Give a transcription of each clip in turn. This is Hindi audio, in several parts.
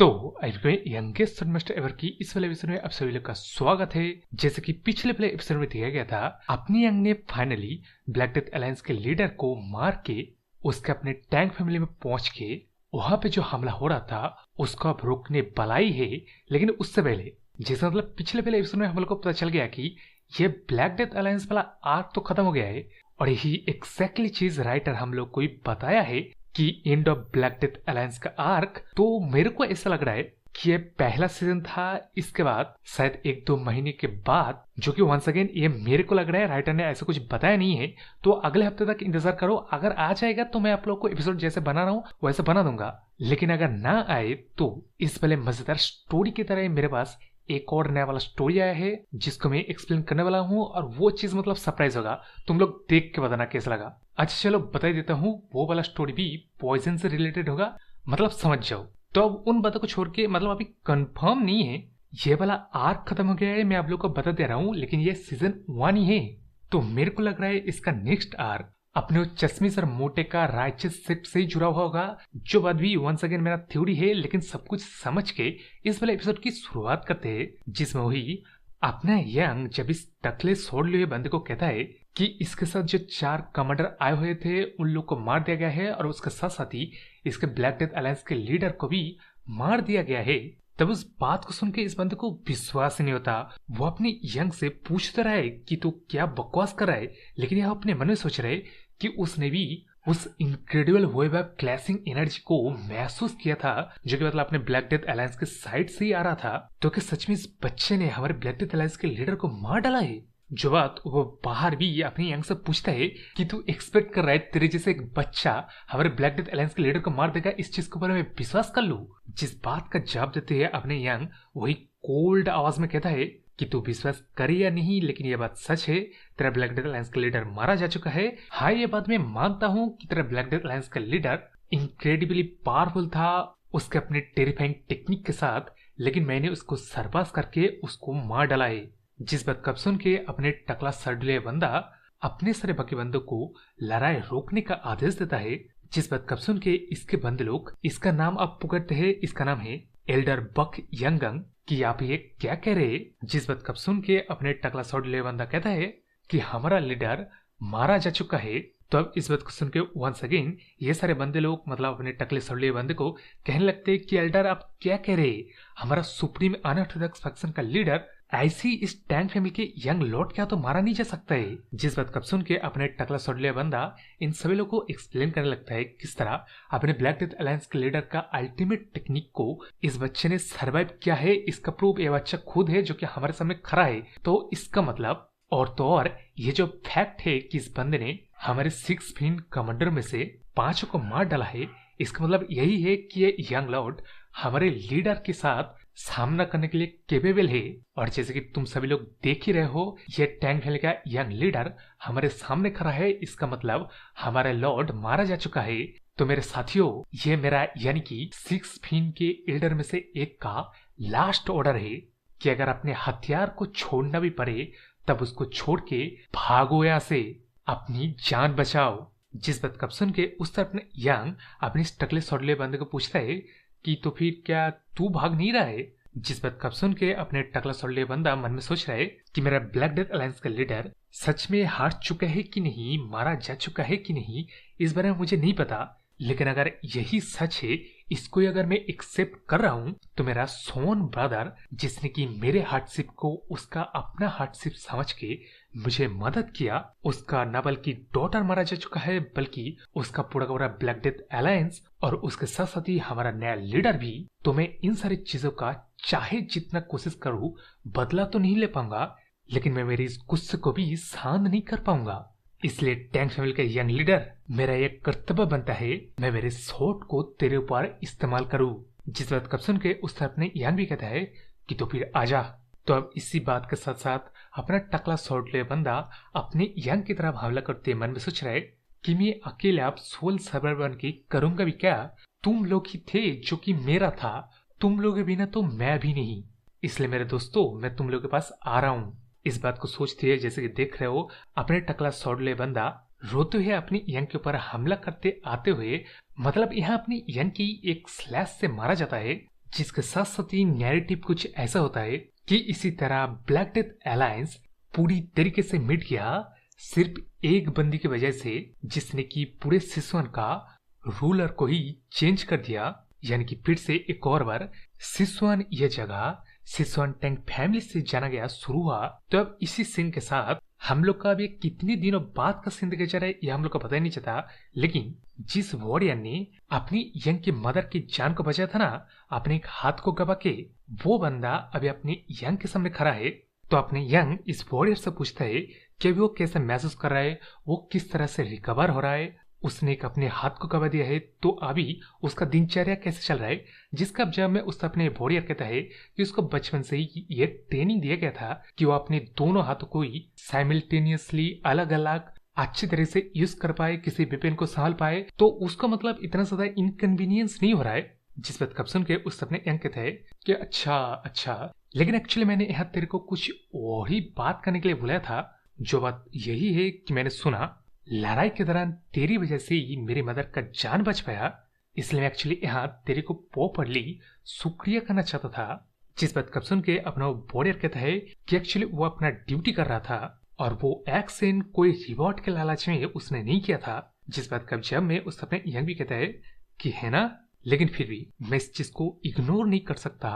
तो यंगेस्ट सेमेस्टर एवर की इस वाले एपिसोड में आप सभी लोग का स्वागत है। जैसे कि पिछले वाले एपिसोड में दिया गया था, अपनी यंग ने फाइनली ब्लैक डेथ अलायंस के लीडर को मार के उसके अपने टैंक फैमिली में पहुंच के वहां पे जो हमला हो रहा था उसको अब रोकने वाला है। लेकिन उससे पहले जैसे मतलब पिछले वाले एपिसोड में हम लोग को पता चल गया कि ये ब्लैक डेथ अलायंस वाला आर्क तो खत्म हो गया है और यही एग्जैक्टली चीज राइटर हम लोग को बताया है कि end of black death alliance का आर्क। तो मेरे को ऐसा लग रहा है कि ये पहला सीजन था, इसके बाद शायद 1-2 महीने के बाद, जो कि वंस अगेन ये मेरे को लग रहा है राइटर ने ऐसा कुछ बताया नहीं है। तो अगले हफ्ते तक इंतजार करो, अगर आ जाएगा तो मैं आप लोग को एपिसोड जैसे बना रहा हूँ वैसे बना दूंगा। लेकिन अगर ना आए तो इस वाले मजेदार स्टोरी की तरह मेरे पास एक और नया वाला स्टोरी आया है जिसको मैं एक्सप्लेन करने वाला हूँ और वो चीज मतलब सरप्राइज होगा। तुम लोग देख के बताना कैसा लगा। अच्छा चलो बता देता हूँ, वो वाला स्टोरी भी पॉइजन से रिलेटेड होगा, मतलब समझ जाओ। तो अब उन बातों को छोड़ के मतलब अभी कंफर्म नहीं है, ये वाला आर्क खत्म हो गया है, मैं आप लोग को बता दे रहा हूँ, लेकिन ये सीजन 1 ही है। तो मेरे को लग रहा है इसका नेक्स्ट आर्क अपने उस चश्मे सर मोटे का राइचस सेट से ही जुड़ा हुआ होगा। जो बात भी वंस अगेन मेरा थ्योरी है, लेकिन सब कुछ समझ के इस वाले एपिसोड की शुरुआत करते हैं, जिसमें वही अपना यंग जब इस टकले सोड लिए बंदे को कहता है कि इसके साथ जो 4 कमांडर आए हुए थे उन लोग को मार दिया गया है और उसके साथ साथ ही इसके ब्लैक डेथ अलायंस के लीडर को भी मार दिया गया है। तब उस बात को सुन के इस बंदे को विश्वास ही नहीं होता। वो अपने यंग से पूछता रहा है कि तू क्या बकवास कर रहा है, लेकिन यह अपने मन में सोच रहे कि उसने भी उस incredible wave of clashing energy को महसूस किया था, जो कि मतलब अपने ब्लैक डेथ अलायंस के साइड से ही आ रहा था। तो क्या सच में इस बच्चे ने हमारे ब्लैक डेथ अलायंस के लीडर को मार डाला है? जो बात वो बाहर भी अपने यंग से पूछता है कि तू एक्सपेक्ट कर रहा है तेरे जैसे एक बच्चा हमारे ब्लैक डेथ अलायंस के लीडर को मार देगा, इस चीज के ऊपर मैं विश्वास कर लूं? जिस बात का जवाब देते हैं अपने यंग वही कोल्ड आवाज में कहता है कि तू विश्वास करे या नहीं, लेकिन ये बात सच है, तेरा ब्लैक डेथ अलायंस का लीडर मारा जा चुका है। हाँ ये बात मैं मानता हूँ कि तेरा ब्लैक डेथ अलायंस का लीडर इनक्रेडिबली पावरफुल था उसके अपने टेरिफाइंग टेक्निक के साथ, लेकिन मैंने उसको सरपास करके उसको मार डाला है। जिस बात कब सुन के अपने टकला सर्डुले बंदा अपने सारे बाकी बंदों को लड़ाई रोकने का आदेश देता है। जिस बात कब सुन के इसके बंदे लोग इसका नाम अब पुकारते हैं, इसका नाम है एल्डर बक यंगंग, कि आप ये क्या कह रहे हैं? जिस बात कब सुन के अपने टकला सर्डुले बंदा कहता है कि हमारा लीडर मारा जा चुका है। तो अब इस बात को सुन के वंस अगेन ये सारे बंदे लोग मतलब अपने टकले सड़े बंदे को कहने लगते हैं कि एल्डर आप क्या कह रहे हैं, हमारा सुप्रीम अनऑर्थोडॉक्स फैक्शन का लीडर ऐसी इस टैंक फैमिली के यंग लॉर्ड क्या तो मारा नहीं जा सकता है। जिस बात कब सुन के अपने टकला सड़े बंदा इन सभी लोगों को एक्सप्लेन करने लगता है किस तरह अपने ब्लैक डेथ अलायंस के लीडर का अल्टीमेट टेक्निक को इस बच्चे ने सर्वाइव किया है। इसका प्रूफ ये बच्चा खुद है जो कि हमारे सामने खड़ा है। तो इसका मतलब और तो और ये जो फैक्ट है कि इस बंदे ने हमारे 6 फिन कमांडर में से 5 को मार डाला है, इसका मतलब यही है कि ये यंग लॉर्ड हमारे लीडर के साथ सामना करने के लिए केपेबल है। और जैसे कि तुम सभी लोग देख ही रहे हो, ये टैंक फैमिली का यंग लीडर हमारे सामने खड़ा है, इसका मतलब हमारा लॉर्ड मारा जा चुका है। तो मेरे साथियों, ये मेरा यानी कि 6 फिन के एल्डर में से एक का लास्ट ऑर्डर है कि अगर अपने हथियार को छोड़ना भी पड़े तब उसको छोड़ के भागो यहाँ से, अपनी जान बचाओ। जिस बात कब सुन के उस तरफ अपने यंग अपने टकले सड़ले बंदे को पूछता है कि तो फिर क्या तू भाग नहीं रहा है? जिस बात कब सुन के अपने टकला सड़ले बंदा मन में सोच रहा है कि मेरा ब्लैक डेथ अलायंस का लीडर सच में हार चुका है कि नहीं, मारा जा चुका है कि नहीं, इस बारे में मुझे नहीं पता। लेकिन अगर यही सच है, इसको अगर मैं एक्सेप्ट कर रहा हूं, तो मेरा सोन ब्रदर जिसने कि मेरे हार्डशिप को उसका अपना हार्डशिप समझ के मुझे मदद किया, उसका न बल्कि डॉटर मारा जा चुका है बल्कि उसका पूरा का पूरा ब्लैक डेथ अलायंस और उसके साथ साथ ही हमारा नया लीडर भी। तो मैं इन सारी चीजों का चाहे जितना कोशिश करूं बदला तो नहीं ले पाऊंगा, लेकिन मैं मेरी इस गुस्से को भी शांत नहीं कर पाऊंगा। इसलिए टैंक फैमिली का यंग लीडर मेरा यह कर्तव्य बनता है मैं मेरे शॉट को तेरे ऊपर इस्तेमाल करूं। जिस बात कब सुन के उस तरफ ने यंग भी कहता है कि तो फिर आजा। तो अब इसी बात के साथ साथ अपना टकला शॉट ले बंदा अपने यंग की तरफ हमला करते मन में सोच रहा है कि मैं अकेले आप सोल सर्वर बन के करूंगा भी क्या? तुम लोग ही थे जो कि मेरा था, तुम लोग के बिना तो मैं भी नहीं। इसलिए मेरे दोस्तों, मैं तुम लोग के पास आ रहा हूँ। इस बात को सोचते हुए जैसे कि देख रहे हो अपने टकला सौडले बंदा रोते हुए अपनी यंग के ऊपर हमला करते आते हुए, मतलब यहाँ अपनी यंग की एक स्लैश से मारा जाता है, जिसके साथ साथ ही नैरेटिव कुछ ऐसा होता है कि इसी तरह ब्लैक डेथ अलायंस पूरी तरीके से मिट गया सिर्फ एक बंदी की वजह से, जिसने कि पूरे सिसवन का रूलर को ही चेंज कर दिया। यानी कि फिर से एक और बार सिसवन यह जगह सिसवन टैंक फैमिली से जाना गया शुरू हुआ। तो अब इसी सीन के साथ हम लोग का अब ये कितने दिनों बाद का सीन दिखाया जा रहा है ये हम लोग को पता ही नहीं चलता। लेकिन जिस वॉरियर ने अपनी यंग की मदर की जान को बचाया था ना, अपने एक हाथ को गवा के, वो बंदा अभी अपने यंग के सामने खड़ा है। तो अपने यंग इस वॉरियर से पूछता है कि वो कैसे महसूस कर रहा है, वो किस तरह से रिकवर हो रहा है। उसने एक अपने हाथ को गवा दिया है, तो अभी उसका दिनचर्या कैसे चल रहा है, जिसका जब में उससे अपने वॉरियर कहता है कि उसको बचपन से ही ये ट्रेनिंग दिया गया था कि वो अपने दोनों हाथों को ही साइमल्टेनियसली अलग अलग अच्छी तरह से यूज कर पाए, किसी वेपन को संभाल पाए। तो उसको मतलब इतना ज्यादा इनकन्वीनियंस नहीं हो रहा है। जिस बात कब सुन के उस अपने यंग कहते हैं कि अच्छा, लेकिन एक्चुअली मैंने यहाँ तेरे को कुछ और ही बात करने के लिए बुलाया था। जो बात यही है कि मैंने सुना लड़ाई के दौरान तेरी वजह से ही मेरी मदर का जान बच पाया, इसलिए मैं एक्चुअली यहाँ तेरे को प्रॉपरली शुक्रिया करना चाहता था। जिस बात कब सुन के अपना वॉरियर कहता है कि एक्चुअली वो अपना ड्यूटी कर रहा था और वो एक्शन कोई रिवॉर्ड के लालच में उसने नहीं किया था। जिस बात का जब में उस अपने यंग भी कहता है कि है ना, लेकिन फिर भी मैं इस चीज को इग्नोर नहीं कर सकता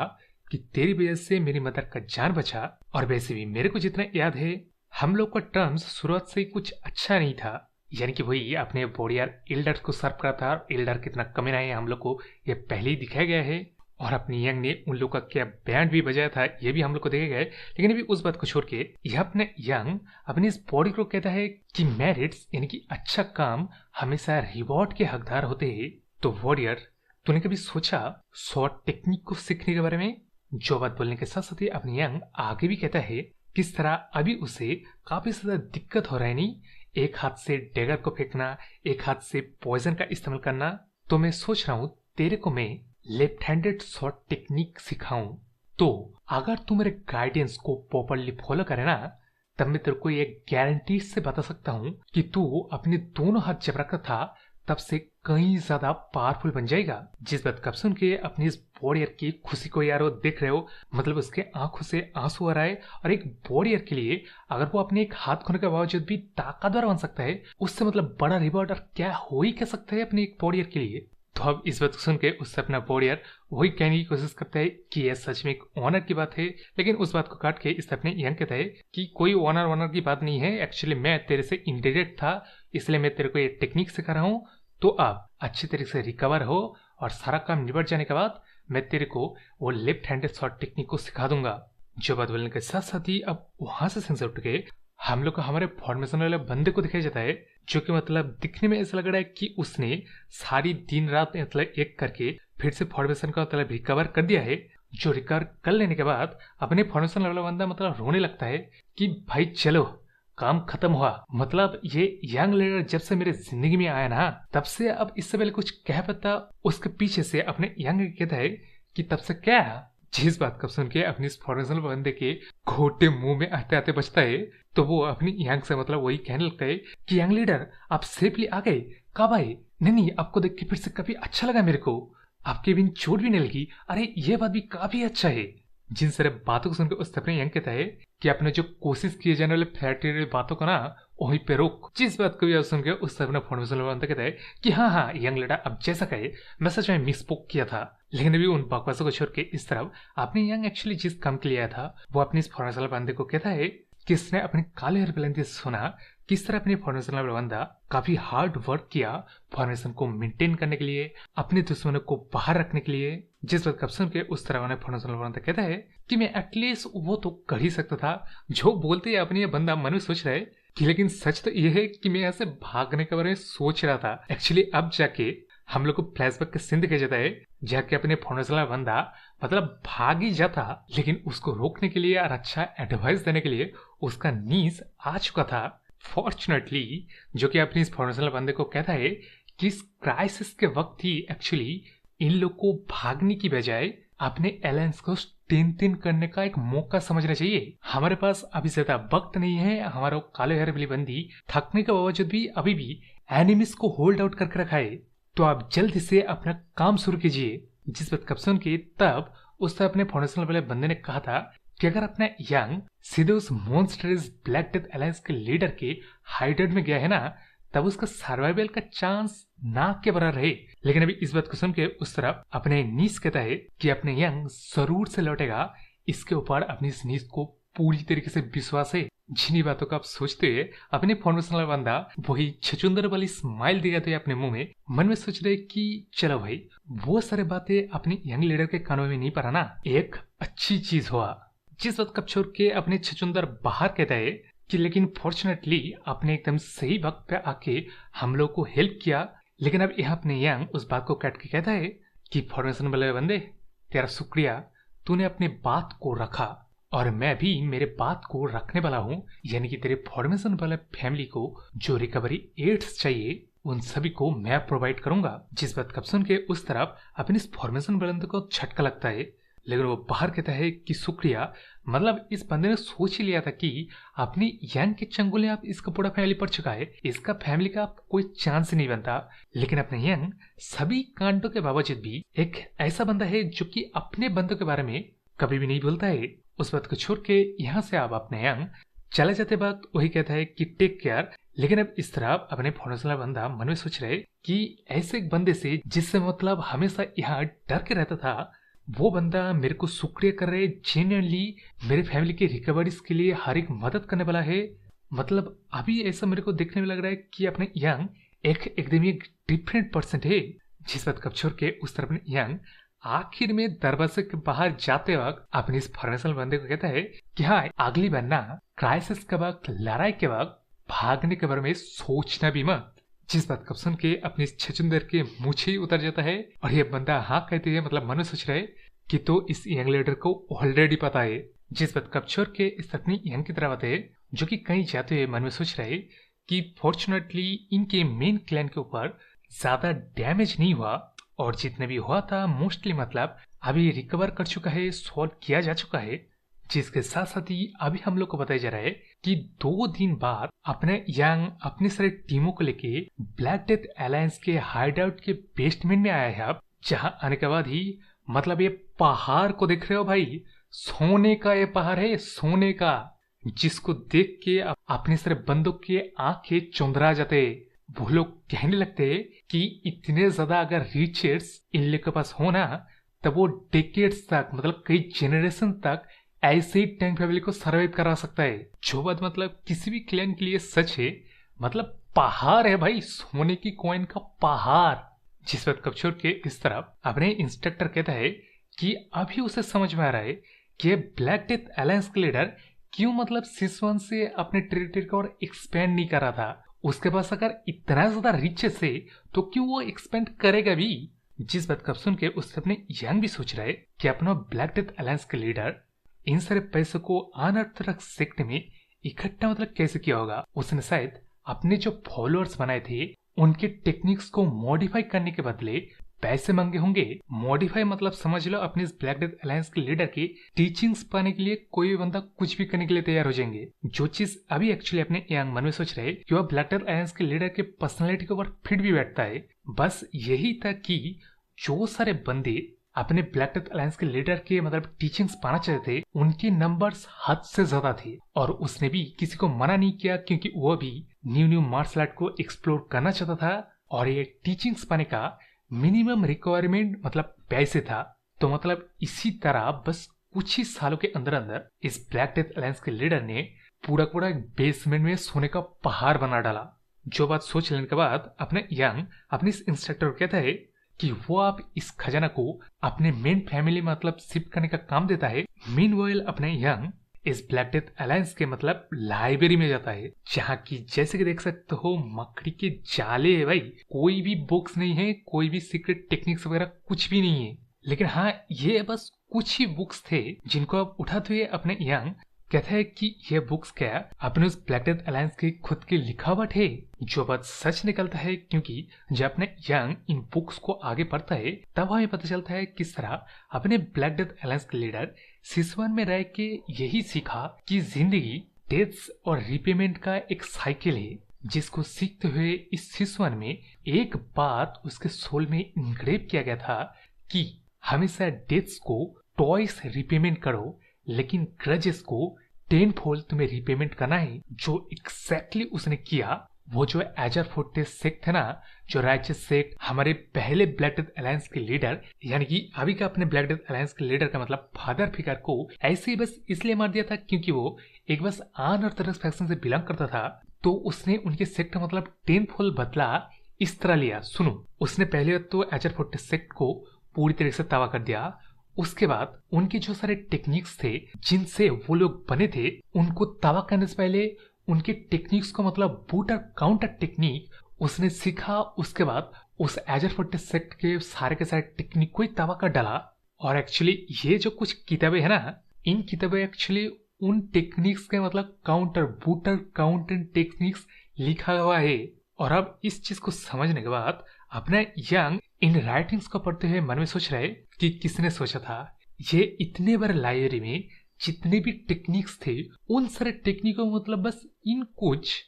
कि तेरी वजह से मेरी मदर का जान बचा। और वैसे भी मेरे को जितना याद है हम लोग का टर्म्स शुरुआत से ही कुछ अच्छा नहीं था। यानी कि वही अपने वॉरियर एल्डर को सर्व करा था और एल्डर कितना कमीना है हम लोग को ये पहले ही दिखाया गया है। और अपनी यंग ने उन लोग का क्या बैंड भी बजाया था ये भी हम लोग को देखा गया है। लेकिन अभी उस बात को छोड़ के यह अपने यंग अपनी इस बॉडी को कहता है कि मेरिट्स यानी कि अच्छा काम हमेशा रिवॉर्ड के हकदार होते हैं। तो वॉरियर तूने कभी सोचा शॉर्ट टेक्निक को सीखने के बारे में? जो बात बोलने के साथ साथ ही अपनी यंग आगे भी कहता है किस तरह अभी उसे काफी ज्यादा दिक्कत हो रहा है, नहीं एक हाथ से डैगर को फेंकना, एक हाथ से पॉइजन का इस्तेमाल करना। तो मैं सोच रहा हूँ तेरे को मैं लेफ्ट हैंडेड शॉट टेक्निक सिखाऊं। तो अगर तू मेरे गाइडेंस को प्रॉपरली फॉलो करे ना, तब मैं तेरे को ये गारंटी से बता सकता हूँ कि तू अपने दोनों हाथ जब रखा था तब से कहीं ज्यादा पावरफुल बन जाएगा। जिस बात कब सुन के अपनी इस वॉरियर की खुशी को यार वो देख रहे हो, मतलब उसके आंखों से आंसू आ रहा है। और एक वॉरियर के लिए अगर वो अपने एक हाथ खोने के बावजूद भी ताकतवर बन सकता है, उससे मतलब बड़ा रिवॉर्ड और क्या हो ही कह सकता है अपने एक वॉरियर के लिए। तो अब इस बात को सुन के उससे अपना वॉरियर वही कहने की कोशिश करता है कि यह सच में एक ऑनर की बात है। लेकिन उस बात को काट के इससे अपने यंग कहता है कि कोई ऑनर की बात नहीं है, एक्चुअली मैं तेरे से इंडिरेक्ट था, इसलिए मैं तेरे को ये टेक्निक सिखा रहा हूँ। तो आप अच्छी तरीके से रिकवर हो और सारा काम निपट जाने के बाद मैं तेरे को वो लेफ्ट हैंडेड शॉट टेक्निक को सिखा दूंगा। जो बात बोलने के साथ साथ ही अब वहां से सेंसर उठ के हम लोग को हमारे फॉर्मेशन वाले बंदे को दिखाया जाता है, जो कि मतलब दिखने में ऐसा लग रहा है कि उसने सारी दिन रात मतलब एक करके फिर से फॉर्मेशन का मतलब रिकवर कर दिया है। जो रिकवर कर लेने के बाद अपने फॉर्मेशन वाला बंदा मतलब रोने लगता है कि भाई चलो काम खत्म हुआ। मतलब ये यंग लीडर जब से मेरे जिंदगी में आया ना, तब से अब इससे पहले कुछ कह पाता उसके पीछे से अपने यंग कहता है कि तब से क्या। जिस बात को सुन के अपनी इस फॉर्मेशन बंदे के घोटे मुंह में आते आते बचता है, तो वो अपनी यंग से मतलब वही कहने लगता है कि यंग लीडर आप सेफली आ गए, कब आए? नहीं आपको देख के फिर से काफी अच्छा लगा मेरे को, आपके बिन चोट भी नहीं लगी, अरे ये बात भी काफी अच्छा है। जिन सारे बातों को सुनकर उस अपने यंग कहता है कि आपने जो कोशिश किए जाने वाले फ्लैट बातों को ना वहीं पे रोक। जिस बात को भी सुनकर उस अपना फॉर्मेशन बंदा कहता है कि हाँ यंग लीडर अब जैसा कहे, मैं सच में मिसपोक किया था। लेकिन अभी उन बकवासों को छोड़ के इस तरफ आपने यंग एक्चुअली जिस काम के लिए आया था वो अपने इस फॉर्मेशन बंदे को कहता है कि इसने अपने काले हेयर बुलंदी से सुना किस तरह अपने फॉर्मेशन बंदा काफी हार्ड वर्क किया फॉर्मेशन को मेंटेन करने के लिए, अपने दुश्मनों को बाहर रखने के लिए। जिस बात सुन के उस तरह उन्हें फॉर्मेशन बंदा कहता है कि मैं एटलीस्ट वो तो कर ही सकता था। जो बोलते ही अपने ये बंदा मन में सोच रहा है कि लेकिन सच तो ये है कि मैं यहाँ से भागने के बारे में सोच रहा था। एक्चुअली अब जाके हम लोग को फ्लैशबैक के सीन दिखाया जाता है जाके अपने फॉर्मेशन बंदा मतलब भाग ही जाता, लेकिन उसको रोकने के लिए और अच्छा एडवाइस देने के लिए उसका नीज आ चुका था फॉर्चुनेटली। जो कि अपनी इस फॉर्मेशन बंदे को कहता है कि इस क्राइसिस के वक्त ही एक्चुअली इन लोग को भागने की बजाय अपने अलायंस को स्ट्रेंथन करने का एक मौका समझना चाहिए। हमारे पास अभी ज्यादा वक्त नहीं है, हमारा काले हेयर वाली बंदी थकने के बावजूद भी अभी भी एनिमीज को होल्ड आउट करके रखा है, तो आप जल्दी से अपना काम शुरू कीजिए। जिस बात कब सुन के तब उससे अपने फाउंडेशन वाले बंदे ने कहा था कि अगर अपना यंग सीधे उस मॉन्स्टरस ब्लैक डेथ अलायंस के लीडर के हाइडेड में गया है ना, तब उसका सर्वाइवल का चांस नाक के बराबर है। लेकिन अभी इस बात को सुन के उस तरफ अपने नीस कहता है कि अपने यंग जरूर से लौटेगा। इसके ऊपर अपनी इस नीस को पूरी तरीके से विश्वास है। जिन्हीं बातों का आप सोचते हुए अपने फॉर्मेशन वाला बंदा वही छचुंदर वाली स्माइल दिखाते हुए अपने मुंह में मन में सोच रहे कि चलो भाई वो सारे बातें अपने यंग लीडर के कानों में नहीं पड़ा ना, एक अच्छी चीज हुआ। जिस वक्त कप छोड़ के अपने छचुंदर बाहर कहता है कि लेकिन फॉर्चुनेटली आपने एकदम सही वक्त पे आके हम लोग को हेल्प किया। लेकिन अब यहाँ अपने यंग उस बात को काट के कहता है कि फॉर्मेशन वाले बंदे तेरा शुक्रिया, तूने अपने बात को रखा और मैं भी मेरे बात को रखने वाला हूँ। यानी कि तेरे फॉर्मेशन वाले फैमिली को जो रिकवरी एड्स चाहिए उन सभी को मैं प्रोवाइड करूंगा। जिस बात कब सुन के उस तरफ अपने इस फॉर्मेशन बंदे को झटका लगता है। लेकिन वो बाहर कहता है कि शुक्रिया, मतलब इस बंदे ने सोच ही लिया था कि अपनी यंग के चंगुल आप इसका पूरा फैमिली पड़ चुका है, इसका फैमिली का कोई चांस नहीं बनता। लेकिन अपने यंग सभी कांडों के बावजूद भी एक ऐसा बंदा है जो कि अपने बंदों के बारे में कभी भी नहीं भूलता है। उस बात को छोड़ के यहाँ से आप अपने यंग चले जाते वक्त वही कहता है कि टेक केयर। लेकिन अब इस तरह अपने फाउंडेशन बंदा मन में सोच रहे कि ऐसे एक बंदे से जिससे मतलब हमेशा यहाँ डर के रहता था, वो बंदा मेरे को शुक्रिया कर रहे, जेन्युइनली मेरे फैमिली के रिकवरीज के लिए हर एक मदद करने वाला है। मतलब अभी ऐसा मेरे को देखने में लग रहा है कि अपने यंग एकदम एक डिफरेंट पर्सन है। जिस बात कब छोड़ के उस तरफ यंग आखिर में दरवाजे के बाहर जाते वक्त अपने इस फॉर्मेशन बंदे को कहता है कि हाँ अगली बार ना क्राइसिस के वक्त, लड़ाई के वक्त भागने के बारे में सोचना भी मत। जिस बात को सुन के अपने छचुंदर के मुझे ही उतर जाता है और ये बंदा हाँ कहते हैं, मतलब मन में सोच रहा है कि तो इस यंग लीडर को ऑलरेडी पता है। जिस बात कब छोड़ के इस अपनी यंग की तरफ आते हैं जो कि कहीं जाते हुए मन में सोच रहे कि फॉर्चुनेटली इनके मेन क्लैन के ऊपर ज्यादा डैमेज नहीं हुआ और जितने भी हुआ था मोस्टली मतलब अभी रिकवर कर चुका है, सॉल्व किया जा चुका है। जिसके साथ साथ ही अभी हम लोग को बताया जा रहा है कि 2 दिन बाद अपने यंग अपनी सारी टीमों को लेके ब्लैक डेथ अलायंस के हाइडआउट के बेसमेंट में आया है। अब जहां आने के बाद ही मतलब ये पहाड़ को देख रहे हो भाई, सोने का ये पहाड़ है, सोने का, जिसको देख के अपने सारे बंदों के आंखें चौंधरा जाते। वो लोग कहने लगते कि इतने ज्यादा अगर रिचर्स इन लोग के पास हो ना, तब वो डेकेड्स तक मतलब कई जेनरेशन तक ऐसे ही टैंक फैमिली को सर्वाइव करा सकता है। जो बात मतलब किसी भी क्लैन के लिए सच है, मतलब पहाड़ है भाई, सोने की कॉइन का पहाड़। जिस बात कब छोड़ के इस तरफ अपने इंस्ट्रक्टर कहता है कि अभी उसे समझ में आ रहा है कि ब्लैक डेथ अलायंस के लीडर क्यों मतलब सिसवन से अपने टेरिटरी को और एक्सपेंड नहीं कर रहा था। उसके पास अगर इतना ज्यादा रिचेस है तो क्यों वो एक्सपेंड करेगा भी। जिस बात को सुन के उससे अपने यंग भी सोच रहा है कि अपना ब्लैक डेथ अलायंस के लीडर इन सारे पैसों को अनर्थोडॉक्स सेक्ट में इकट्ठा मतलब कैसे किया होगा। उसने शायद अपने जो फॉलोअर्स बनाए थे उनके टेक्निक्स को मॉडिफाई करने के बदले पैसे मांगे होंगे। मॉडिफाई मतलब समझ लो अपने इस ब्लैक डेथ अलायंस के लीडर की टीचिंग्स पाने के लिए कोई भी बंदा कुछ भी करने के लिए तैयार हो जाएंगे। जो चीज अभी एक्चुअली अपने यंग मन में सोच रहे कि वह ब्लैक डेथ अलायंस के लीडर के पर्सनैलिटी के ऊपर फिट भी बैठता है। बस यही था कि जो सारे बंदे अपने ब्लैक डेथ अलायंस के लीडर के मतलब टीचिंग्स पाना चाहते थे उनके नंबर्स हद से ज्यादा थे और उसने भी किसी को मना नहीं किया क्योंकि वह भी न्यू मार्शल आर्ट को एक्सप्लोर करना चाहता था और ये टीचिंग्स पाने का मिनिमम रिक्वायरमेंट मतलब पैसे था। तो मतलब इसी तरह बस कुछ ही सालों के अंदर अंदर इस ब्लैक डेथ अलायंस के लीडर ने पूरा पूरा बेसमेंट में सोने का पहाड़ बना डाला। जो बात सोच लेने के बाद अपने यंग अपने इस इंस्ट्रक्टर को कहता है कि वो आप इस खजाना को अपने मेन फैमिली मतलब शिफ्ट करने का काम देता है। मीनवाइल अपने यंग इस ब्लैक डेथ अलायंस के मतलब लाइब्रेरी में जाता है जहाँ की जैसे कि देख सकते हो मकड़ी के जाले है भाई, कोई भी बुक्स नहीं है, कोई भी सीक्रेट टेक्निक्स वगैरह कुछ भी नहीं है। लेकिन हाँ ये बस कुछ ही बुक्स थे जिनको आप उठाते हुए अपने यंग कहता है कि ये बुक्स क्या अपने उस ब्लैक डेथ अलायंस की खुद की लिखावट है। जो बात सच निकलता है क्योंकि जब अपने यंग इन बुक्स को आगे पढ़ता है तब हमें पता चलता है किस तरह अपने ब्लैक डेथ अलायंस के लीडर सिसवन में रह के यही सीखा कि जिंदगी डेथ्स और रिपेमेंट का एक साइकिल है, जिसको सीखते हुए इस सिसवन में एक बात उसके सोल में इंग्रेव किया गया था कि हमेशा डेट्स को ट्वाइस रिपेमेंट करो, लेकिन ग्रजेस को 10 फोल्ड तुम्हें रिपेमेंट करना है। जो एग्जैक्टली उसने किया। वो जो एजर फोर्टेस सेक्ट थे ना, जो राइचस सेक्ट, हमारे पहले ब्लैक डेथ अलायंस के लीडर यानी कि अभी का अपने ब्लैक डेथ अलायंस के लीडर का मतलब फादर फिगर को ऐसे ही बस इसलिए मार दिया था क्योंकि वो एक बस आन और तरस फैक्शन से बिलोंग करता था। तो उसने उनके सेक्ट का मतलब 10 फोल्ड बदला इस तरह लिया। सुनो, उसने पहले तो एजर फोर्टेस सेक्ट को पूरी तरह से तबाह कर दिया। उसके बाद उनके जो सारे टेक्निक्स थे जिनसे वो लोग बने थे, उनको तबाह करने से पहले उनके टेक्निक्स को मतलब बूटर काउंटर टेक्निक उसने सीखा। उसके बाद उस एजर फोर्टेस सेक्ट के सारे टेक्निक को ही तबाह कर डाला। और एक्चुअली ये जो कुछ किताबें है ना, इन किताबें एक्चुअली उन टेक्निक्स के मतलब काउंटर बूटर काउंटर टेक्निक्स लिखा हुआ है। और अब इस चीज को समझने के बाद अपना यंग इन राइटिंग्स को पढ़ते हुए मन में सोच रहे कि किसने सोचा था ये इतने बड़े लाइब्रेरी में जितने भी टेक्निक्स थे, उन सारे टेक्निकों मतलब बस इन कुछ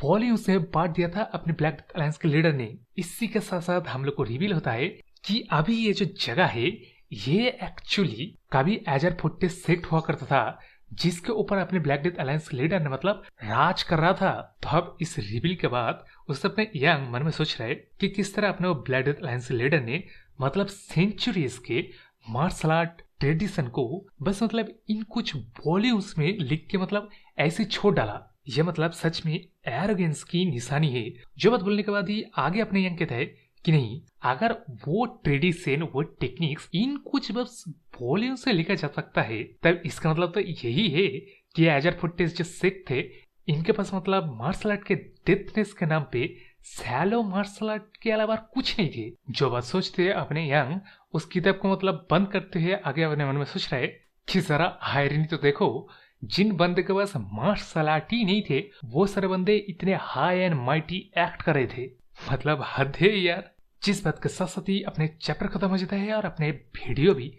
वॉल्यूम्स में बांट दिया था अपने ब्लैक डेथ अलायंस के लीडर ने। इसी के साथ साथ हम लोग को रिवील होता है कि अभी ये जो जगह है ये एक्चुअली कभी एजर फोर्टेस सेक्ट हुआ करता था, जिसके ऊपर अपने ब्लैक डेथ अलायंस के लीडर ने मतलब राज कर रहा था। तो अब इस रिवील के बाद उसने अपने यंग मन में सोच रहे कि किस तरह अपने वो ब्लैक डेथ अलायंस के लीडर ने मतलब सेंचुरीज के मार्शल आर्ट ट्रेडिशन को बस मतलब इन कुछ वॉल्यूम्स में लिख के मतलब ऐसे छोड़ डाला। ये मतलब सच में एरोगेंस की निशानी है। जो बात बोलने के बाद ही आगे अपने यंग कहता है कि नहीं, अगर वो ट्रेडिशन वो टेक्निक्स इन कुछ बस वॉल्यूम से लिखा जा सकता है, तब इसका मतलब तो यही है कि एजर फोर्टेस जो सेक्ट थे इनके पास मतलब मार्शल आर्ट के डेथनेस के नाम पे सैलो मार्शल आर्ट के अलावा कुछ नहीं थे। जो बात सोचते अपने यंग उस किताब को मतलब बंद करते हुए आगे अपने मन में सोच रहे कि जरा आयरनी तो देखो, जिन बंदे के पास मार्शल आर्ट ही नहीं थे वो सारे बंदे इतने हाई एंड माइटी एक्ट कर रहे थे। मतलब हद है यार। जिस बात के साथ साथ ही अपने चैप्टर खत्म हो जाता है और अपने वीडियो भी।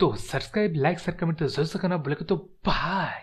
तो सब्सक्राइब लाइक शेयर कमेंट तो जरूर से करना बोले तो बाय।